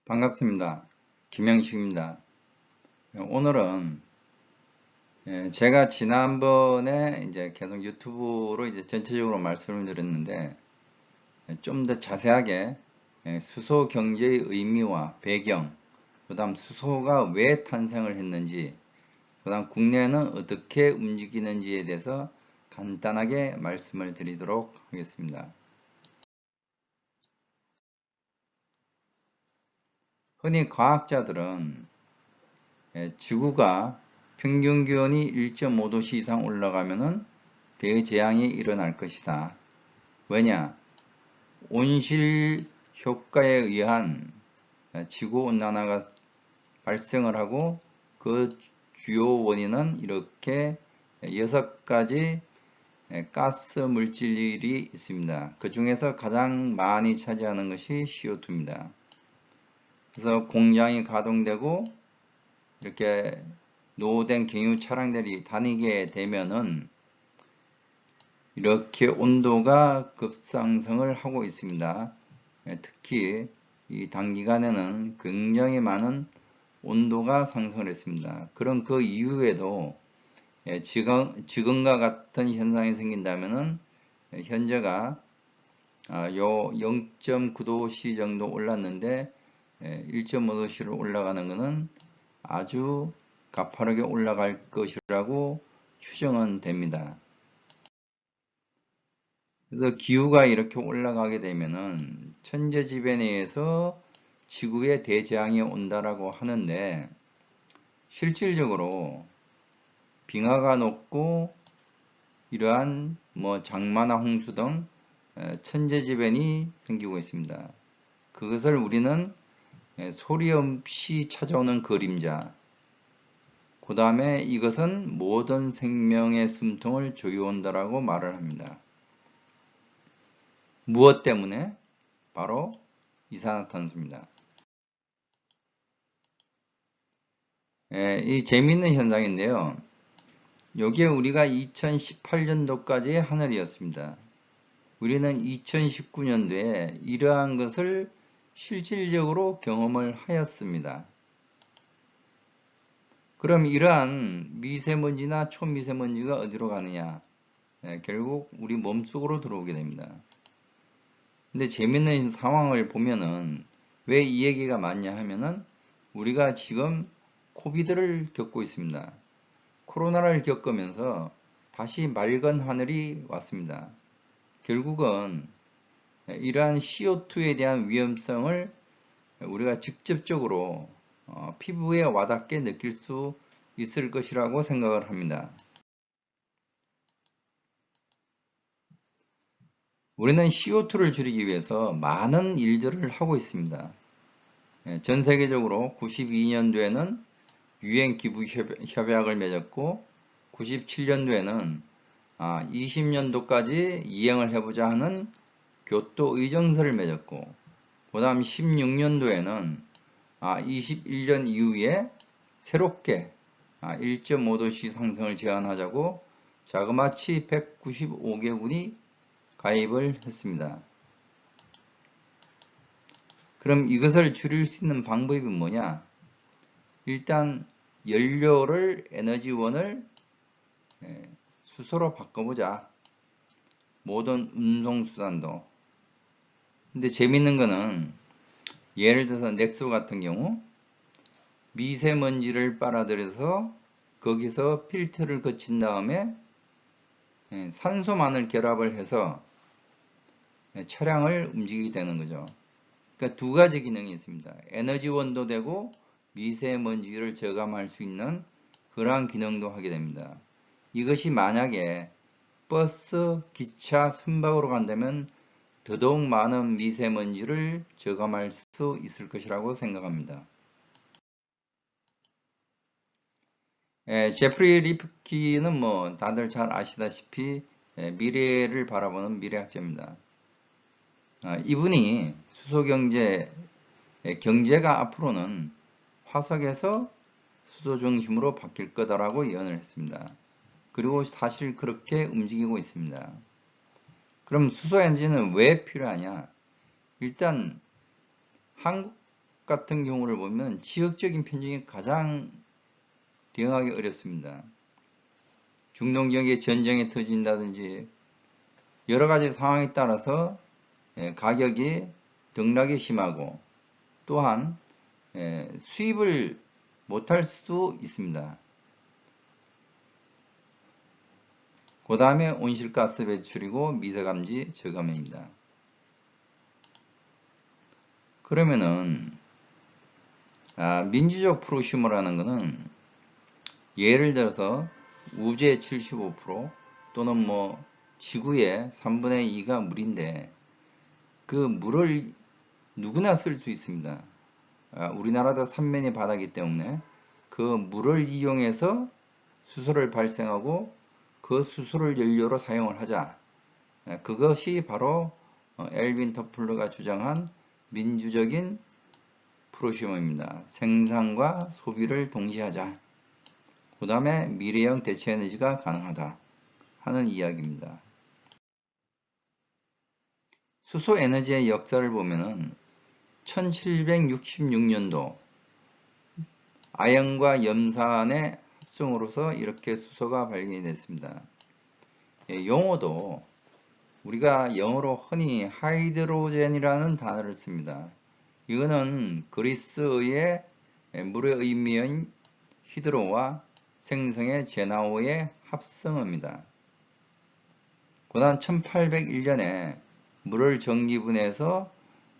반갑습니다. 김영식입니다. 오늘은 제가 지난번에 이제 계속 유튜브로 이제 전체적으로 말씀을 드렸는데 좀 더 자세하게 수소 경제의 의미와 배경, 그다음 수소가 왜 탄생을 했는지, 그다음 국내는 어떻게 움직이는지에 대해서 간단하게 말씀을 드리도록 하겠습니다. 흔히 과학자들은 지구가 평균 기온이 1.5도씨 이상 올라가면은 대재앙이 일어날 것이다. 왜냐? 온실 효과에 의한 지구 온난화가 발생을 하고 그 주요 원인은 이렇게 6가지 가스 물질이 있습니다. 그 중에서 가장 많이 차지하는 것이 CO2입니다. 그래서 공장이 가동되고 이렇게 노후된 경유 차량들이 다니게 되면은 이렇게 온도가 급상승을 하고 있습니다. 특히 이 단기간에는 굉장히 많은 온도가 상승을 했습니다. 그럼 그 이후에도 지금과 같은 현상이 생긴다면은 현재가 요 0.9도씨 정도 올랐는데 1.5도씨로 올라가는 것은 아주 가파르게 올라갈 것이라고 추정은 됩니다. 그래서 기후가 이렇게 올라가게 되면은 천재지변에 의해서 지구에 대재앙이 온다라고 하는데, 실질적으로 빙하가 녹고 이러한 장마나 홍수 등 천재지변이 생기고 있습니다. 그것을 우리는 소리 없이 찾아오는 그림자, 그 다음에 이것은 모든 생명의 숨통을 조여온다라고 말을 합니다. 무엇 때문에? 바로 이산화탄소입니다. 이 재미있는 현상인데요. 여기에 우리가 2018년도까지의 하늘이었습니다. 우리는 2019년도에 이러한 것을 실질적으로 경험을 하였습니다. 그럼 이러한 미세먼지나 초미세먼지가 어디로 가느냐? 결국 우리 몸속으로 들어오게 됩니다. 근데 재밌는 상황을 보면은 왜 이 얘기가 맞냐 하면은 우리가 지금 코비드를 겪고 있습니다. 코로나를 겪으면서 다시 맑은 하늘이 왔습니다. 결국은 이러한 CO2에 대한 위험성을 우리가 직접적으로 피부에 와닿게 느낄 수 있을 것이라고 생각을 합니다. 우리는 CO2를 줄이기 위해서 많은 일들을 하고 있습니다. 전 세계적으로 92년도에는 유엔 기부 협약을 맺었고 97년도에는 20년도까지 이행을 해보자 하는 교토 의정서를 맺었고, 그 다음 16년도에는 21년 이후에 새롭게 1.5도씨 상승을 제한하자고 자그마치 195개국이 가입을 했습니다. 그럼 이것을 줄일 수 있는 방법이 뭐냐? 일단 연료를 에너지원을 수소로 바꿔보자. 모든 운송수단도. 근데 재밌는 거는 예를 들어서 넥소 같은 경우 미세먼지를 빨아들여서 거기서 필터를 거친 다음에 산소만을 결합을 해서 차량을 움직이게 되는 거죠. 그러니까 두 가지 기능이 있습니다. 에너지원도 되고 미세먼지를 저감할 수 있는 그러한 기능도 하게 됩니다. 이것이 만약에 버스, 기차, 선박으로 간다면 더더욱 많은 미세먼지를 저감할 수 있을 것이라고 생각합니다. 제프리 리프키는 다들 잘 아시다시피 미래를 바라보는 미래학자입니다. 이분이 수소경제, 경제가 앞으로는 화석에서 수소 중심으로 바뀔 거다라고 예언을 했습니다. 그리고 사실 그렇게 움직이고 있습니다. 그럼 수소 엔진은 왜 필요하냐? 일단 한국 같은 경우를 보면 지역적인 편중이 가장 대응하기 어렵습니다. 중동 지역에 전쟁이 터진다든지 여러 가지 상황에 따라서 가격이 등락이 심하고 또한 수입을 못할 수도 있습니다. 그 다음에 온실가스 배출이고 미세감지 저감입니다. 그러면은 민주적 프로슈머라는 것은 예를 들어서 우주의 75% 또는 뭐 지구의 3분의 2가 물인데 그 물을 누구나 쓸 수 있습니다. 우리나라도 삼면이 바다이기 때문에 그 물을 이용해서 수소를 발생하고 그 수소를 연료로 사용을 하자. 그것이 바로 엘빈 터플러가 주장한 민주적인 프로슈머입니다. 생산과 소비를 동시에 하자. 그 다음에 미래형 대체 에너지가 가능하다 하는 이야기입니다. 수소 에너지의 역사를 보면은 1766년도 아연과 염산의 합성으로서 이렇게 수소가 발견이 됐습니다. 용어도 우리가 영어로 흔히 하이드로젠이라는 단어를 씁니다. 이거는 그리스어의 물의 의미인 히드로와 생성의 제나오의 합성어입니다. 그 다음 1801년에 물을 전기분해해서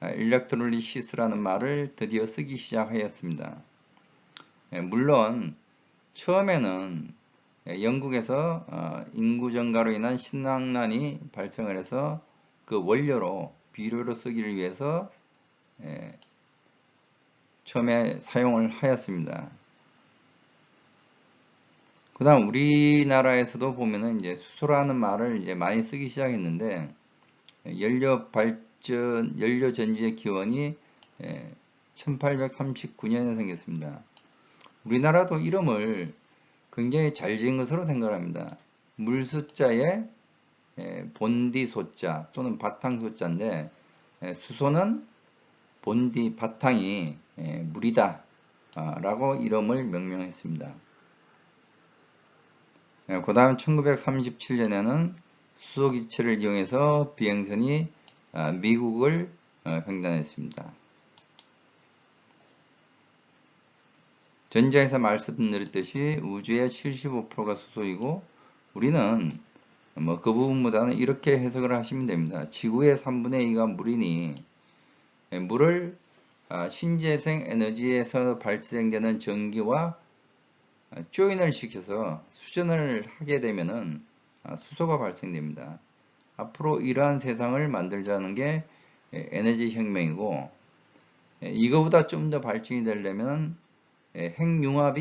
일렉트롤리시스라는 말을 드디어 쓰기 시작하였습니다. 물론 처음에는 영국에서 인구 증가로 인한 신랑난이 발생을 해서 그 원료로 비료로 쓰기를 위해서 처음에 사용을 하였습니다. 그 다음 우리나라에서도 보면은 이제 수소라는 말을 이제 많이 쓰기 시작했는데 연료 전지의 기원이 1839년에 생겼습니다. 우리나라도 이름을 굉장히 잘 지은 것으로 생각합니다. 물숫자에 본디 소자 또는 바탕 소자인데 수소는 본디 바탕이 물이다 라고 이름을 명명했습니다. 그 다음 1937년에는 수소기체를 이용해서 비행선이 미국을 횡단했습니다. 전자에서 말씀드렸듯이 우주의 75%가 수소이고 우리는 뭐 그 부분보다는 이렇게 해석을 하시면 됩니다. 지구의 3분의 2가 물이니 물을 신재생 에너지에서 발생되는 전기와 조인을 시켜서 수전을 하게 되면은 수소가 발생됩니다. 앞으로 이러한 세상을 만들자는 게 에너지 혁명이고 이거보다 좀 더 발전이 되려면 핵융합,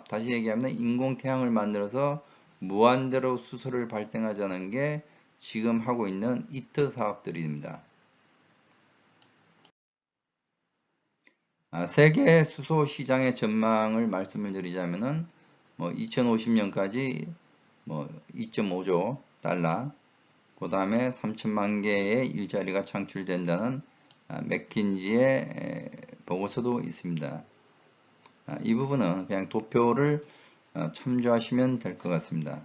다시 얘기하면 인공태양을 만들어서 무한대로 수소를 발생하자는 게 지금 하고 있는 이트 사업들입니다. 세계 수소 시장의 전망을 말씀을 드리자면은 2050년까지 2.5조 달러, 그 다음에 3천만 개의 일자리가 창출된다는 맥킨지의 보고서도 있습니다. 이 부분은 그냥 도표를 참조하시면 될 것 같습니다.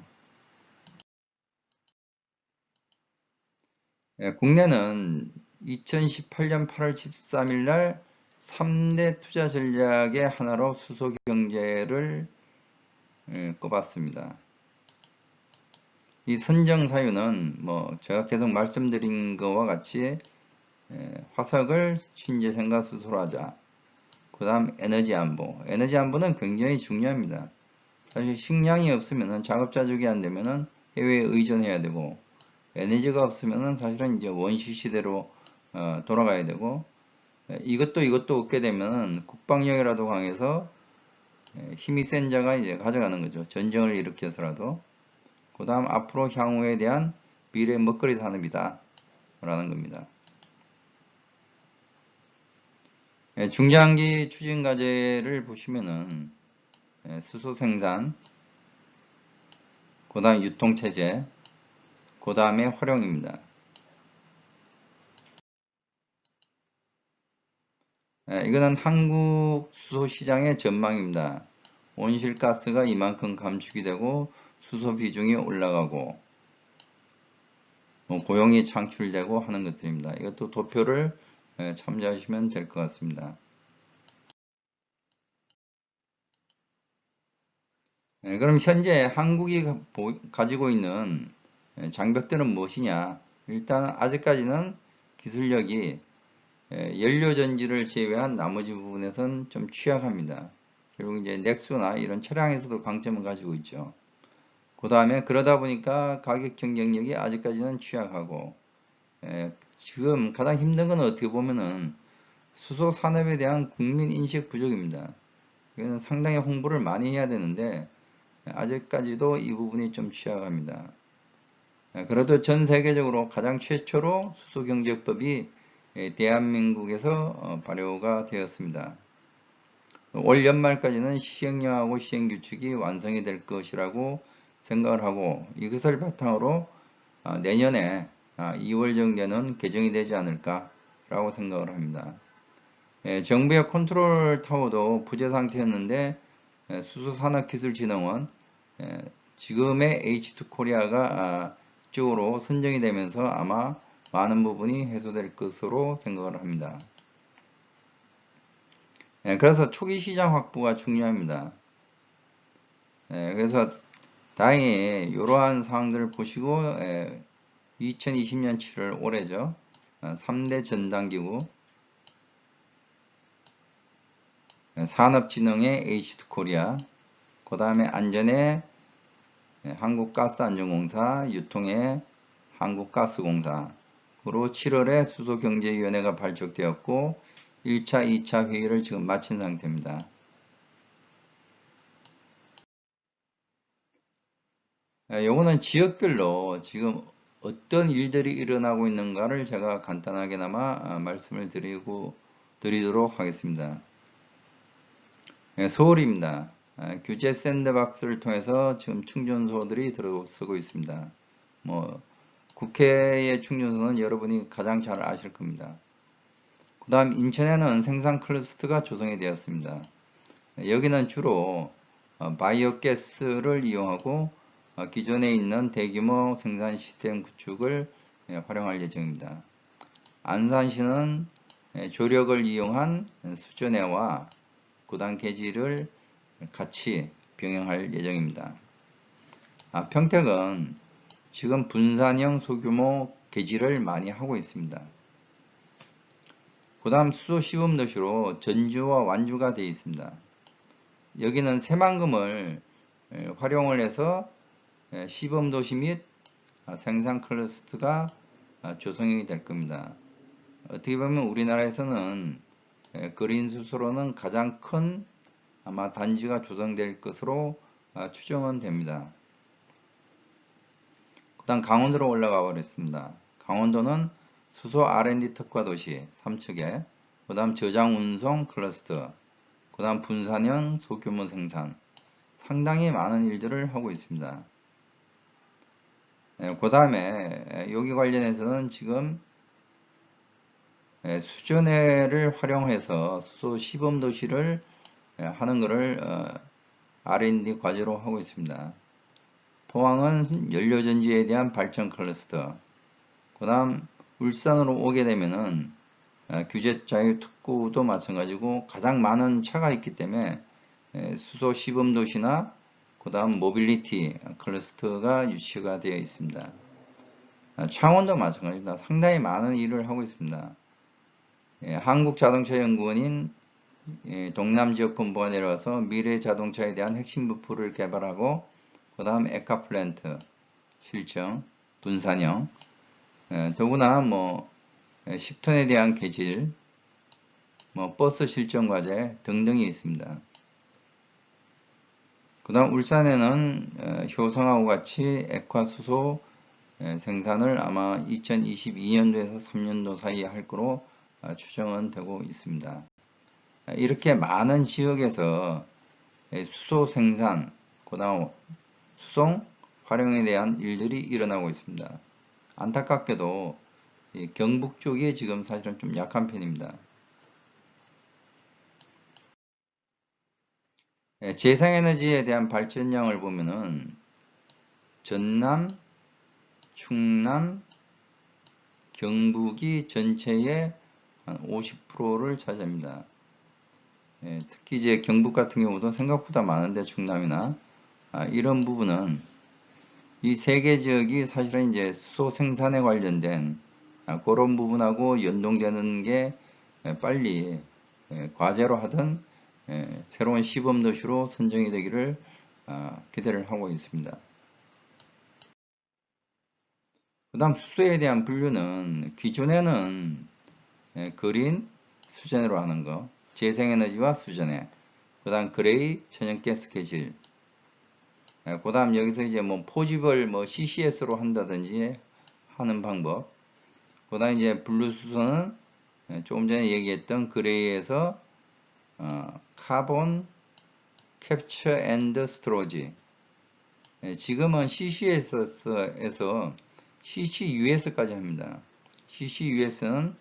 국내는 2018년 8월 13일 날 3대 투자 전략의 하나로 수소 경제를 꼽았습니다. 이 선정 사유는 제가 계속 말씀드린 것과 같이 화석을 신재생과 수소로 하자. 그 다음 에너지 안보. 에너지 안보는 굉장히 중요합니다. 사실 식량이 없으면 자급자족이 안 되면 해외에 의존해야 되고 에너지가 없으면 사실은 이제 원시 시대로 돌아가야 되고 이것도 없게 되면 국방력이라도 강해서 힘이 센 자가 이제 가져가는 거죠. 전쟁을 일으켜서라도. 그 다음 앞으로 향후에 대한 미래 먹거리 산업이다 라는 겁니다. 중장기 추진 과제를 보시면은 수소 생산, 그 다음 유통체제, 그 다음에 활용입니다. 이거는 한국 수소 시장의 전망입니다. 온실가스가 이만큼 감축이 되고 수소 비중이 올라가고 고용이 창출되고 하는 것들입니다. 이것도 도표를 참조하시면 될 것 같습니다. 그럼 현재 한국이 가지고 있는 장벽들은 무엇이냐? 일단 아직까지는 기술력이 연료전지를 제외한 나머지 부분에선 좀 취약합니다. 결국 이제 넥소나 이런 차량에서도 강점을 가지고 있죠. 그 다음에 그러다 보니까 가격 경쟁력이 아직까지는 취약하고 지금 가장 힘든 건 어떻게 보면은 수소 산업에 대한 국민 인식 부족입니다. 이거는 상당히 홍보를 많이 해야 되는데 아직까지도 이 부분이 좀 취약합니다. 그래도 전 세계적으로 가장 최초로 수소경제법이 대한민국에서 발효가 되었습니다. 올 연말까지는 시행령하고 시행규칙이 완성이 될 것이라고 생각을 하고 이것을 바탕으로 내년에 2월 정도는 개정이 되지 않을까라고 생각을 합니다. 정부의 컨트롤 타워도 부재 상태였는데 수소산업기술진흥원 지금의 H2코리아가 이쪽으로 선정이 되면서 아마 많은 부분이 해소될 것으로 생각을 합니다. 그래서 초기 시장 확보가 중요합니다. 그래서 다행히 이러한 상황들을 보시고 2020년 7월 올해죠. 3대 전당기구 산업진흥의 H2코리아 그 다음에 안전의 한국가스안전공사 유통의 한국가스공사로 7월에 수소경제위원회가 발족되었고 1차, 2차 회의를 지금 마친 상태입니다. 요거는 지역별로 지금 어떤 일들이 일어나고 있는가를 제가 간단하게나마 말씀을 드리도록 하겠습니다. 서울입니다. 규제 샌드박스를 통해서 지금 충전소들이 들어서고 있습니다. 국회의 충전소는 여러분이 가장 잘 아실 겁니다. 그 다음 인천에는 생산 클러스터가 조성이 되었습니다. 여기는 주로 바이오가스를 이용하고 기존에 있는 대규모 생산 시스템 구축을 활용할 예정입니다. 안산시는 조력을 이용한 수전해와 구단 개지를 같이 병행할 예정입니다. 평택은 지금 분산형 소규모 개지를 많이 하고 있습니다. 그 다음 수소 시범 도시로 전주와 완주가 되어 있습니다. 여기는 새만금을 활용을 해서 시범 도시 및 생산 클러스터가 조성이 될 겁니다. 어떻게 보면 우리나라에서는 그린 수소로는 가장 큰 아마 단지가 조성될 것으로 추정은 됩니다. 그 다음 강원도로 올라가 버렸습니다. 강원도는 수소 R&D 특화 도시 3척에 그 다음 저장 운송 클러스터 그 다음 분산형 소규모 생산 상당히 많은 일들을 하고 있습니다. 그 다음에 여기 관련해서는 지금 수전해를 활용해서 수소 시범 도시를 하는 것을 R&D 과제로 하고 있습니다. 포항은 연료전지에 대한 발전 클러스터 그 다음 울산으로 오게 되면은 규제 자유 특구도 마찬가지고 가장 많은 차가 있기 때문에 수소 시범 도시나 그 다음 모빌리티 클러스터가 유치가 되어 있습니다. 창원도 마찬가지입니다. 상당히 많은 일을 하고 있습니다. 한국자동차연구원인 동남지역본부가 내려와서 미래 자동차에 대한 핵심 부품을 개발하고 그 다음 에카플랜트 실정 분산형 더구나 10톤에 대한 개질 버스 실정 과제 등등이 있습니다. 그 다음 울산에는 효성하고 같이 액화수소 생산을 아마 2022년도에서 3년도 사이에 할 거로 추정은 되고 있습니다. 이렇게 많은 지역에서 수소 생산, 그 다음 수송, 활용에 대한 일들이 일어나고 있습니다. 안타깝게도 경북 쪽이 지금 사실은 좀 약한 편입니다. 재생에너지에 대한 발전량을 보면은 전남, 충남, 경북이 전체의 한 50%를 차지합니다. 특히 이제 경북 같은 경우도 생각보다 많은데 충남이나 이런 부분은 이 세 개 지역이 사실은 이제 수소 생산에 관련된 그런 부분하고 연동되는 게 빨리 과제로 하던 새로운 시범 도시로 선정이 되기를 기대를 하고 있습니다. 그 다음 수소에 대한 분류는 기존에는 그린, 수전으로 하는 거, 재생에너지와 수전해, 그 다음 그레이, 천연가스 개질, 그 다음 여기서 이제 뭐 포집을 뭐 CCS로 한다든지 하는 방법, 그 다음 이제 블루 수소는 조금 전에 얘기했던 그레이에서 카본 캡처 앤드 스토리지, 지금은 CCS에서 CCUS까지 합니다. CCUS는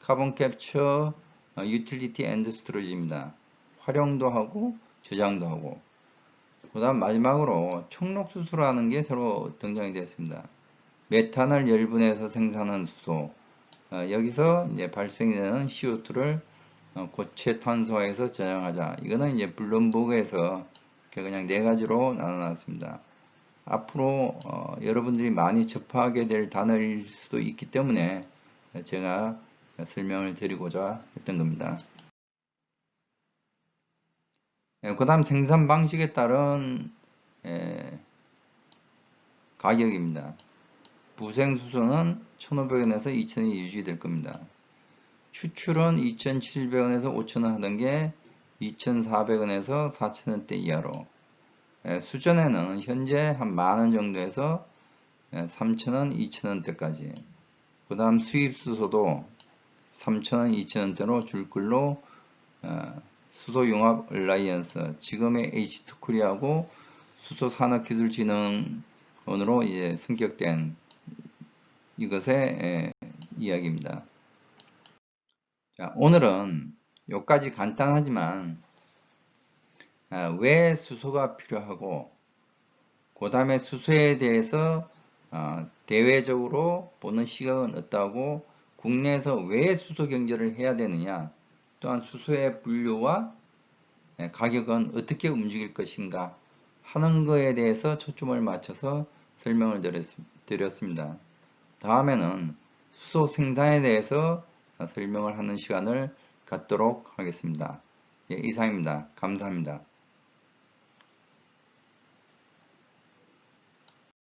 카본 캡처 유틸리티 앤드 스토리지입니다. 활용도 하고 저장도 하고, 그 다음 마지막으로 촉록수소라는 게 새로 등장이 되었습니다. 메탄을 열분해서 생산한 수소, 여기서 이제 발생이 되는 CO2를 고체 탄소화해서 저장하자. 이거는 이제 블룸버그에서 그냥 네 가지로 나눠놨습니다. 앞으로 여러분들이 많이 접하게 될 단어일 수도 있기 때문에 제가 설명을 드리고자 했던 겁니다. 그 다음 생산 방식에 따른 가격입니다. 부생수소는 1,500원에서 2,000원이 유지될 겁니다. 추출은 2,700원에서 5,000원 하던 게 2,400원에서 4,000원대 이하로, 수전에는 현재 한 만원 정도에서 3,000원, 2,000원대까지, 그 다음 수입수소도 3,000원, 2,000원대로 줄 걸로 수소융합 얼라이언스, 지금의 H2코리아하고 수소산업기술진흥원으로 이제 승격된 이것의 이야기입니다. 자, 오늘은 여기까지 간단하지만 왜 수소가 필요하고, 그 다음에 수소에 대해서 대외적으로 보는 시각은 어떠하고, 국내에서 왜 수소 경제를 해야 되느냐, 또한 수소의 분류와 가격은 어떻게 움직일 것인가 하는 것에 대해서 초점을 맞춰서 설명을 드렸습니다. 다음에는 수소 생산에 대해서 설명을 하는 시간을 갖도록 하겠습니다. 이상입니다. 감사합니다.